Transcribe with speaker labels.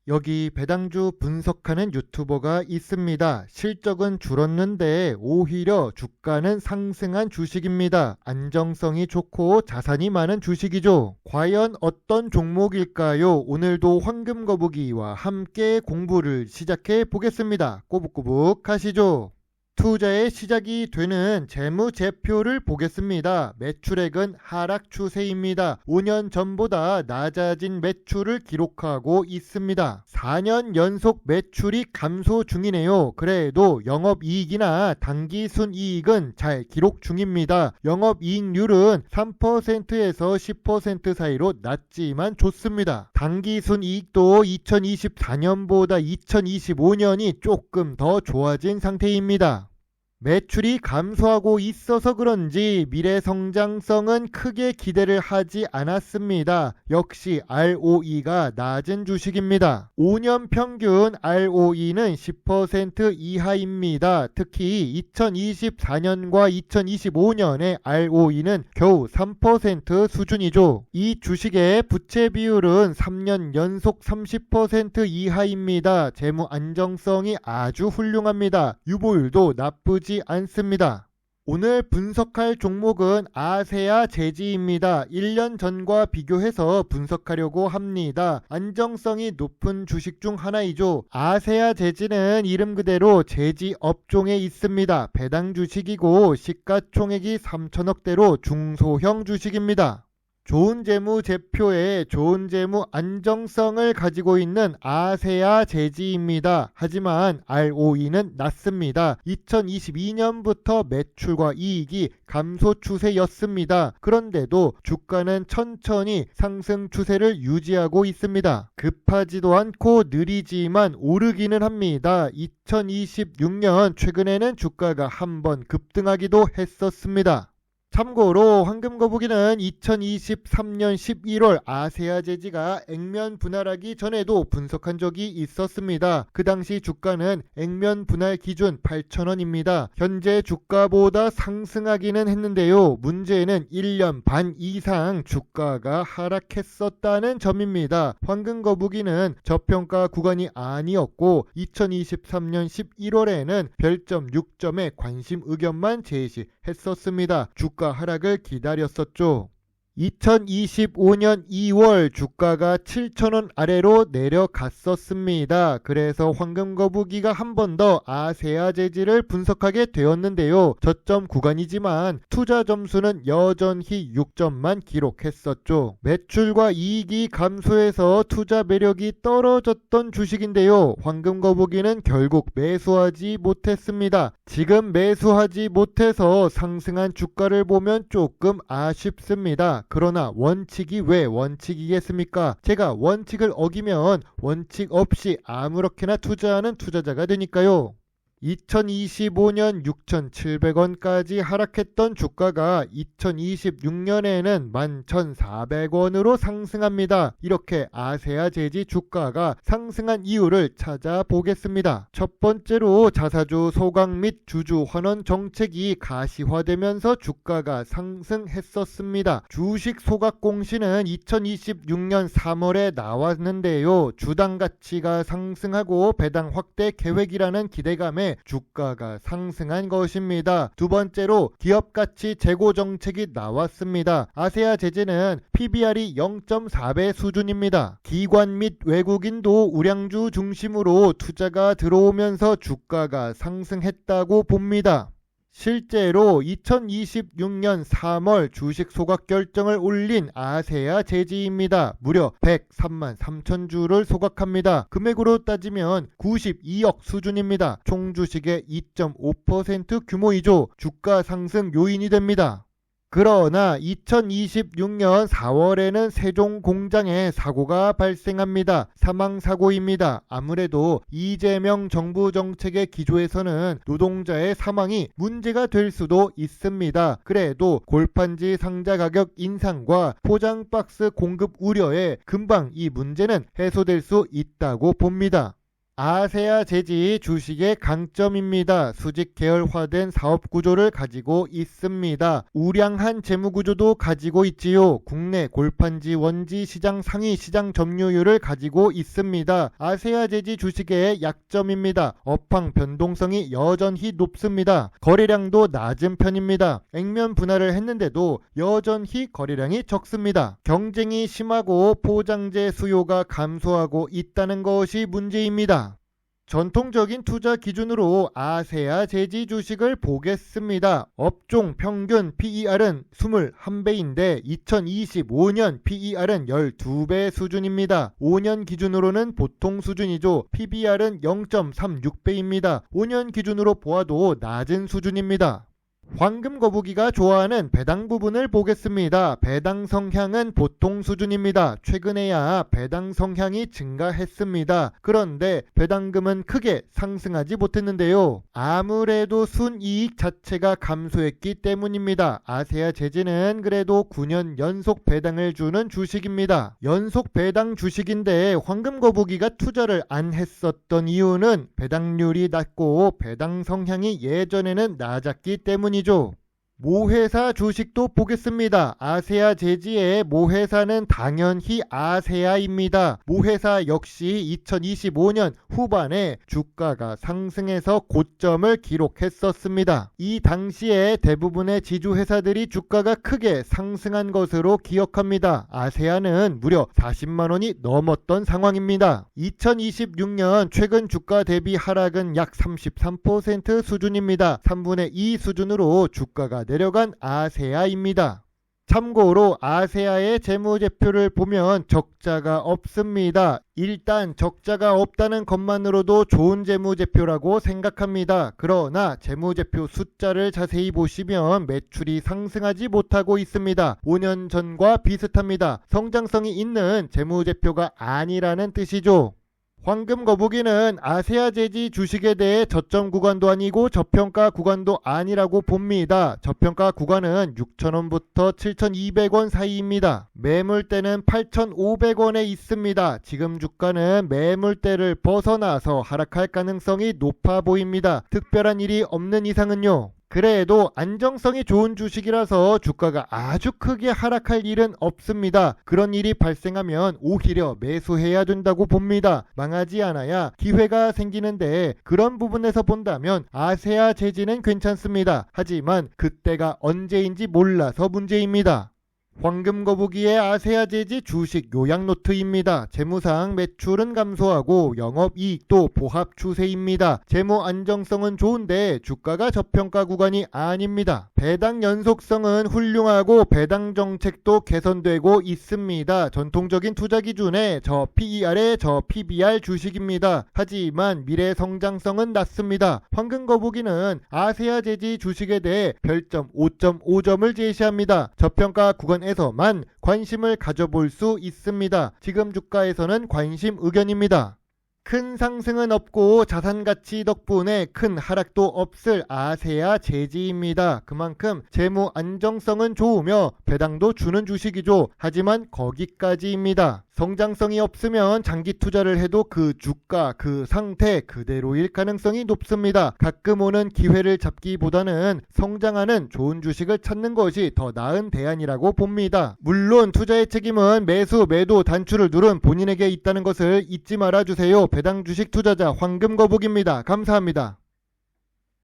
Speaker 1: 여기 배당주 분석하는 유튜버가 있습니다. 실적은 줄었는데 오히려 주가는 상승한 주식입니다. 안정성이 좋고 자산이 많은 주식이죠. 과연 어떤 종목일까요? 오늘도 황금거북이와 함께 공부를 시작해 보겠습니다. 꼬북꼬북 하시죠. 투자의 시작이 되는 재무제표를 보겠습니다. 매출액은 하락 추세입니다. 5년 전보다 낮아진 매출을 기록하고 있습니다. 4년 연속 매출이 감소 중이네요. 그래도 영업이익이나 당기순이익은 잘 기록 중입니다. 영업이익률은 3%에서 10% 사이로 낮지만 좋습니다. 당기순이익도 2024년보다 2025년이 조금 더 좋아진 상태입니다. 매출이 감소하고 있어서 그런지 미래 성장성은 크게 기대를 하지 않았습니다. 역시 ROE가 낮은 주식입니다. 5년 평균 ROE는 10% 이하입니다. 특히 2024년과 2025년의 ROE는 겨우 3% 수준이죠. 이 주식의 부채 비율은 3년 연속 30% 이하입니다. 재무 안정성이 아주 훌륭합니다. 유보율도 나쁘지 않습니다. 오늘 분석할 종목은 아세아 제지입니다. 1년 전과 비교해서 분석하려고 합니다. 안정성이 높은 주식 중 하나이죠. 아세아 제지는 이름 그대로 제지 업종에 있습니다. 배당 주식이고 시가총액이 3천억대로 중소형 주식입니다. 좋은 재무 제표에 좋은 재무 안정성을 가지고 있는 아세아 제지입니다. 하지만 ROE는 낮습니다. 2022년부터 매출과 이익이 감소 추세였습니다. 그런데도 주가는 천천히 상승 추세를 유지하고 있습니다. 급하지도 않고 느리지만 오르기는 합니다. 2026년 최근에는 주가가 한번 급등하기도 했었습니다. 참고로 황금거북이는 2023년 11월 아세아 제지가 액면 분할하기 전에도 분석한 적이 있었습니다. 그 당시 주가는 액면 분할 기준 8,000원입니다. 현재 주가보다 상승하기는 했는데요. 문제는 1년 반 이상 주가가 하락했었다는 점입니다. 황금거북이는 저평가 구간이 아니었고 2023년 11월에는 별점 6점의 관심 의견만 제시했었습니다. 주가 하락을 기다렸었죠. 2025년 2월 주가가 7,000원 아래로 내려갔었습니다. 그래서 황금거북이가 한 번 더 아세아 제지를 분석하게 되었는데요. 저점 구간이지만 투자 점수는 여전히 6점만 기록했었죠. 매출과 이익이 감소해서 투자 매력이 떨어졌던 주식인데요. 황금거북이는 결국 매수하지 못했습니다. 지금 매수하지 못해서 상승한 주가를 보면 조금 아쉽습니다. 그러나 원칙이 왜 원칙이겠습니까? 제가 원칙을 어기면 원칙 없이 아무렇게나 투자하는 투자자가 되니까요. 2025년 6,700원까지 하락했던 주가가 2026년에는 11,400원으로 상승합니다. 이렇게 아세아 제지 주가가 상승한 이유를 찾아보겠습니다. 첫 번째로 자사주 소각 및 주주 환원 정책이 가시화되면서 주가가 상승했었습니다. 주식 소각 공시는 2026년 3월에 나왔는데요. 주당 가치가 상승하고 배당 확대 계획이라는 기대감에 주가가 상승한 것입니다. 두 번째로 기업가치 재고 정책이 나왔습니다. 아세아 제지는 PBR이 0.4배 수준입니다. 기관 및 외국인도 우량주 중심으로 투자가 들어오면서 주가가 상승했다고 봅니다. 실제로 2026년 3월 주식 소각 결정을 올린 아세아 제지입니다. 무려 103만 3천 주를 소각합니다. 금액으로 따지면 92억 수준입니다. 총 주식의 2.5% 규모이죠. 주가 상승 요인이 됩니다. 그러나 2026년 4월에는 세종 공장에 사고가 발생합니다. 사망사고입니다. 아무래도 이재명 정부 정책의 기조에서는 노동자의 사망이 문제가 될 수도 있습니다. 그래도 골판지 상자 가격 인상과 포장박스 공급 우려에 금방 이 문제는 해소될 수 있다고 봅니다. 아세아 제지 주식의 강점입니다. 수직 계열화된 사업 구조를 가지고 있습니다. 우량한 재무 구조도 가지고 있지요. 국내 골판지 원지 시장 상위 시장 점유율을 가지고 있습니다. 아세아 제지 주식의 약점입니다. 업황 변동성이 여전히 높습니다. 거래량도 낮은 편입니다. 액면 분할을 했는데도 여전히 거래량이 적습니다. 경쟁이 심하고 포장재 수요가 감소하고 있다는 것이 문제입니다. 전통적인 투자 기준으로 아세아 제지 주식을 보겠습니다. 업종 평균 PER은 21배인데 2025년 PER은 12배 수준입니다. 5년 기준으로는 보통 수준이죠. PBR은 0.36배입니다. 5년 기준으로 보아도 낮은 수준입니다. 황금 거북이가 좋아하는 배당 부분을 보겠습니다. 배당 성향은 보통 수준입니다. 최근에야 배당 성향이 증가했습니다. 그런데 배당금은 크게 상승하지 못했는데요. 아무래도 순이익 자체가 감소했기 때문입니다. 아세아 제지는 그래도 9년 연속 배당을 주는 주식입니다. 연속 배당 주식인데 황금 거북이가 투자를 안 했었던 이유는 배당률이 낮고 배당 성향이 예전에는 낮았기 때문이죠. 모회사 주식도 보겠습니다. 아세아 제지의 모회사는 당연히 아세아입니다. 모회사 역시 2025년 후반에 주가가 상승해서 고점을 기록했었습니다. 이 당시에 대부분의 지주회사들이 주가가 크게 상승한 것으로 기억합니다. 아세아는 무려 40만원이 넘었던 상황입니다. 2026년 최근 주가 대비 하락은 약 33% 수준입니다. 3분의 2 수준으로 주가가 내려간 아세아입니다. 참고로 아세아의 재무제표를 보면 적자가 없습니다. 일단 적자가 없다는 것만으로도 좋은 재무제표라고 생각합니다. 그러나 재무제표 숫자를 자세히 보시면 매출이 상승하지 못하고 있습니다. 5년 전과 비슷합니다. 성장성이 있는 재무제표가 아니라는 뜻이죠. 황금 거북이는 아세아 제지 주식에 대해 저점 구간도 아니고 저평가 구간도 아니라고 봅니다. 저평가 구간은 6,000원부터 7,200원 사이입니다. 매물대는 8,500원에 있습니다. 지금 주가는 매물대를 벗어나서 하락할 가능성이 높아 보입니다. 특별한 일이 없는 이상은요. 그래도 안정성이 좋은 주식이라서 주가가 아주 크게 하락할 일은 없습니다. 그런 일이 발생하면 오히려 매수해야 된다고 봅니다. 망하지 않아야 기회가 생기는데 그런 부분에서 본다면 아세아 제지는 괜찮습니다. 하지만 그때가 언제인지 몰라서 문제입니다. 황금 거북이의 아세아 제지 주식 요약 노트입니다. 재무상 매출은 감소하고 영업이익도 보합 추세입니다. 재무 안정성은 좋은데 주가가 저평가 구간이 아닙니다. 배당 연속성은 훌륭하고 배당 정책도 개선되고 있습니다. 전통적인 투자 기준에 저 PER에 저 PBR 주식입니다. 하지만 미래 성장성은 낮습니다. 황금 거북이는 아세아 제지 주식에 대해 별점 5.5점을 제시합니다. 저평가 구간에서만 관심을 가져볼 수 있습니다. 지금 주가에서는 관심 의견입니다. 큰 상승은 없고 자산가치 덕분에 큰 하락도 없을 아세아 제지입니다. 그만큼 재무 안정성은 좋으며 배당도 주는 주식이죠. 하지만 거기까지입니다. 성장성이 없으면 장기 투자를 해도 그 주가, 그 상태 그대로일 가능성이 높습니다. 가끔 오는 기회를 잡기보다는 성장하는 좋은 주식을 찾는 것이 더 나은 대안이라고 봅니다. 물론 투자의 책임은 매수, 매도, 단추를 누른 본인에게 있다는 것을 잊지 말아주세요. 배당 주식 투자자 황금 거북입니다. 감사합니다.